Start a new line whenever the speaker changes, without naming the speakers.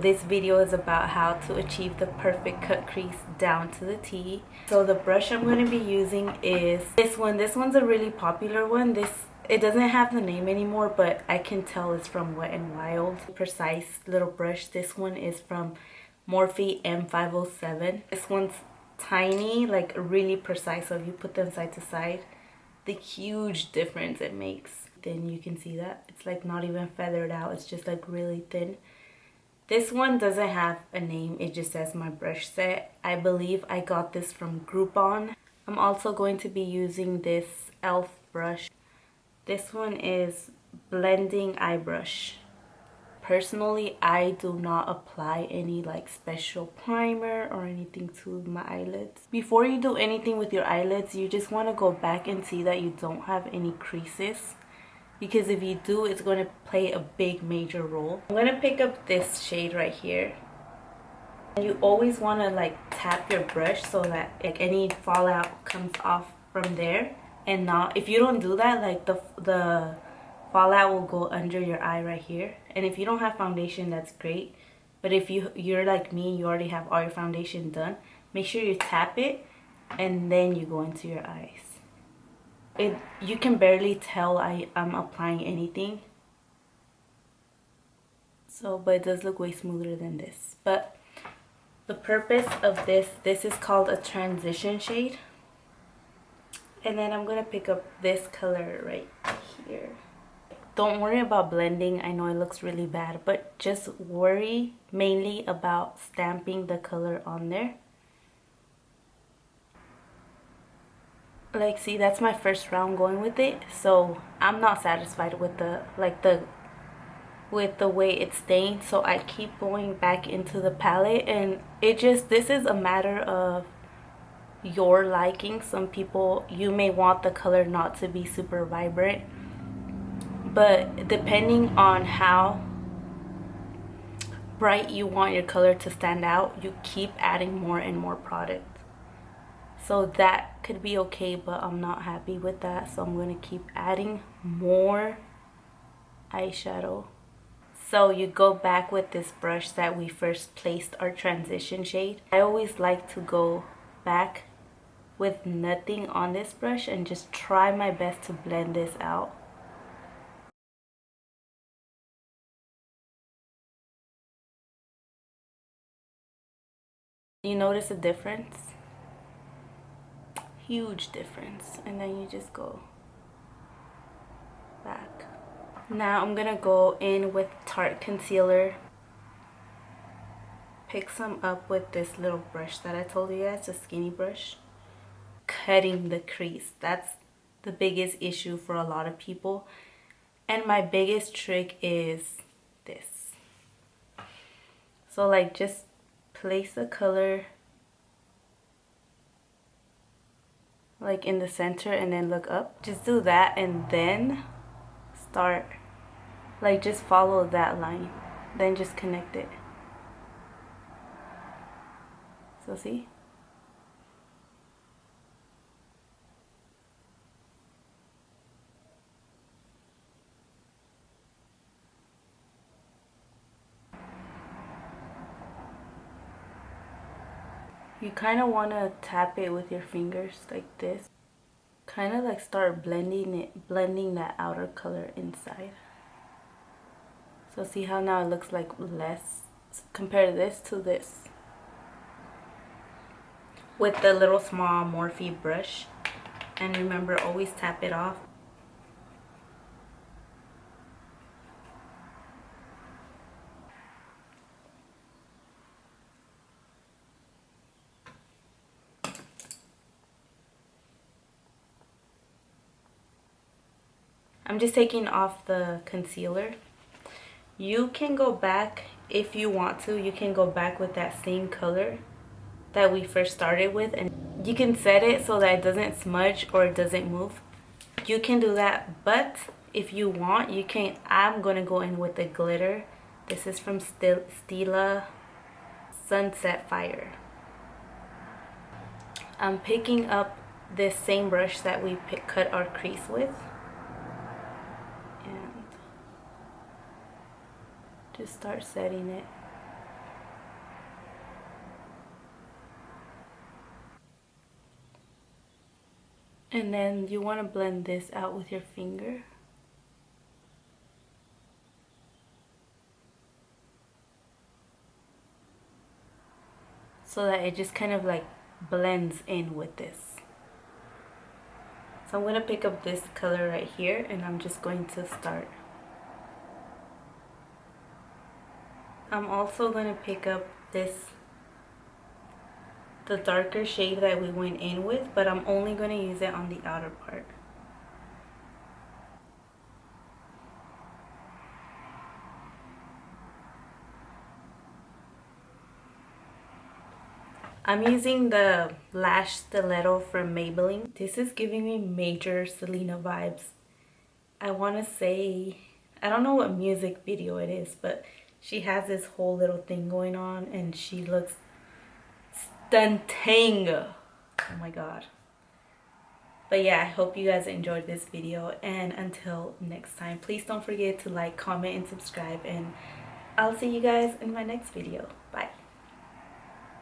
this video is about how to achieve the perfect cut crease down to the T. So the brush I'm going to be using is this one. This one's a really popular one. It doesn't have the name anymore, but I can tell it's from Wet n Wild. Precise little brush. This one is from MORPHE M507. This one's tiny, like really precise, so if you put them side to side, the huge difference it makes. Then you can see that it's like not even feathered out, it's just like really thin. This one doesn't have a name, it just says my brush set. I believe I got this from Groupon. I'm also going to be using this e.l.f. brush. This one is blending eye brush. Personally, I do not apply any like special primer or anything to my eyelids. Before you do anything with your eyelids, you just want to go back and see that you don't have any creases, because if you do, it's going to play a big major role. I'm going to pick up this shade right here. You always want to like tap your brush so that like any fallout comes off from there, and not, if you don't do that, like the fallout will go under your eye right here. And if you don't have foundation, that's great, but if you're like me, you already have all your foundation done, make sure you tap it and then you go into your eyes. You can barely tell I'm applying anything, so, but it does look way smoother than this. But the purpose of this is called a transition shade, and then I'm gonna pick up this color right here. Don't worry about blending. I know it looks really bad, but just worry mainly about stamping the color on there. Like, see, that's my first round going with it, so I'm not satisfied with the way it's stained, so I keep going back into the palette. And this is a matter of your liking. Some people, you may want the color not to be super vibrant, but depending on how bright you want your color to stand out, you keep adding more and more product. So that could be okay, but I'm not happy with that, so I'm going to keep adding more eyeshadow. So you go back with this brush that we first placed our transition shade. I always like to go back with nothing on this brush and just try my best to blend this out. You notice a difference? Huge difference. And then you just go back. Now I'm gonna go in with Tarte concealer. Pick some up with this little brush that I told you guys, a skinny brush. Cutting the crease, that's the biggest issue for a lot of people. And my biggest trick is this. So like, just place the color like in the center and then look up. Just do that and then start, like, just follow that line, then just connect it. So see? You kind of want to tap it with your fingers like this. Kind of like start blending that outer color inside. So see how now it looks like less? Compare this to this. With the little small Morphe brush. And remember, always tap it off. I'm just taking off the concealer. You can go back if you want to. You can go back with that same color that we first started with, and you can set it so that it doesn't smudge or it doesn't move. You can do that, but if you want, you can. I'm gonna go in with the glitter. This is from STILA Sunset Fire. I'm picking up this same brush that we cut our crease with. Just start setting it. And then you want to blend this out with your finger. So that it just kind of like blends in with this. So I'm going to pick up this color right here and I'm just going to start. I'm also going to pick up the darker shade that we went in with, but I'm only going to use it on the outer part. I'm using the Lash Stiletto from Maybelline. This is giving me major Selena vibes. I want to say, I don't know what music video it is, but she has this whole little thing going on and she looks stunning. Oh my god. But yeah, I hope you guys enjoyed this video, and until next time, please don't forget to like, comment, and subscribe, and I'll see you guys in my next video. Bye.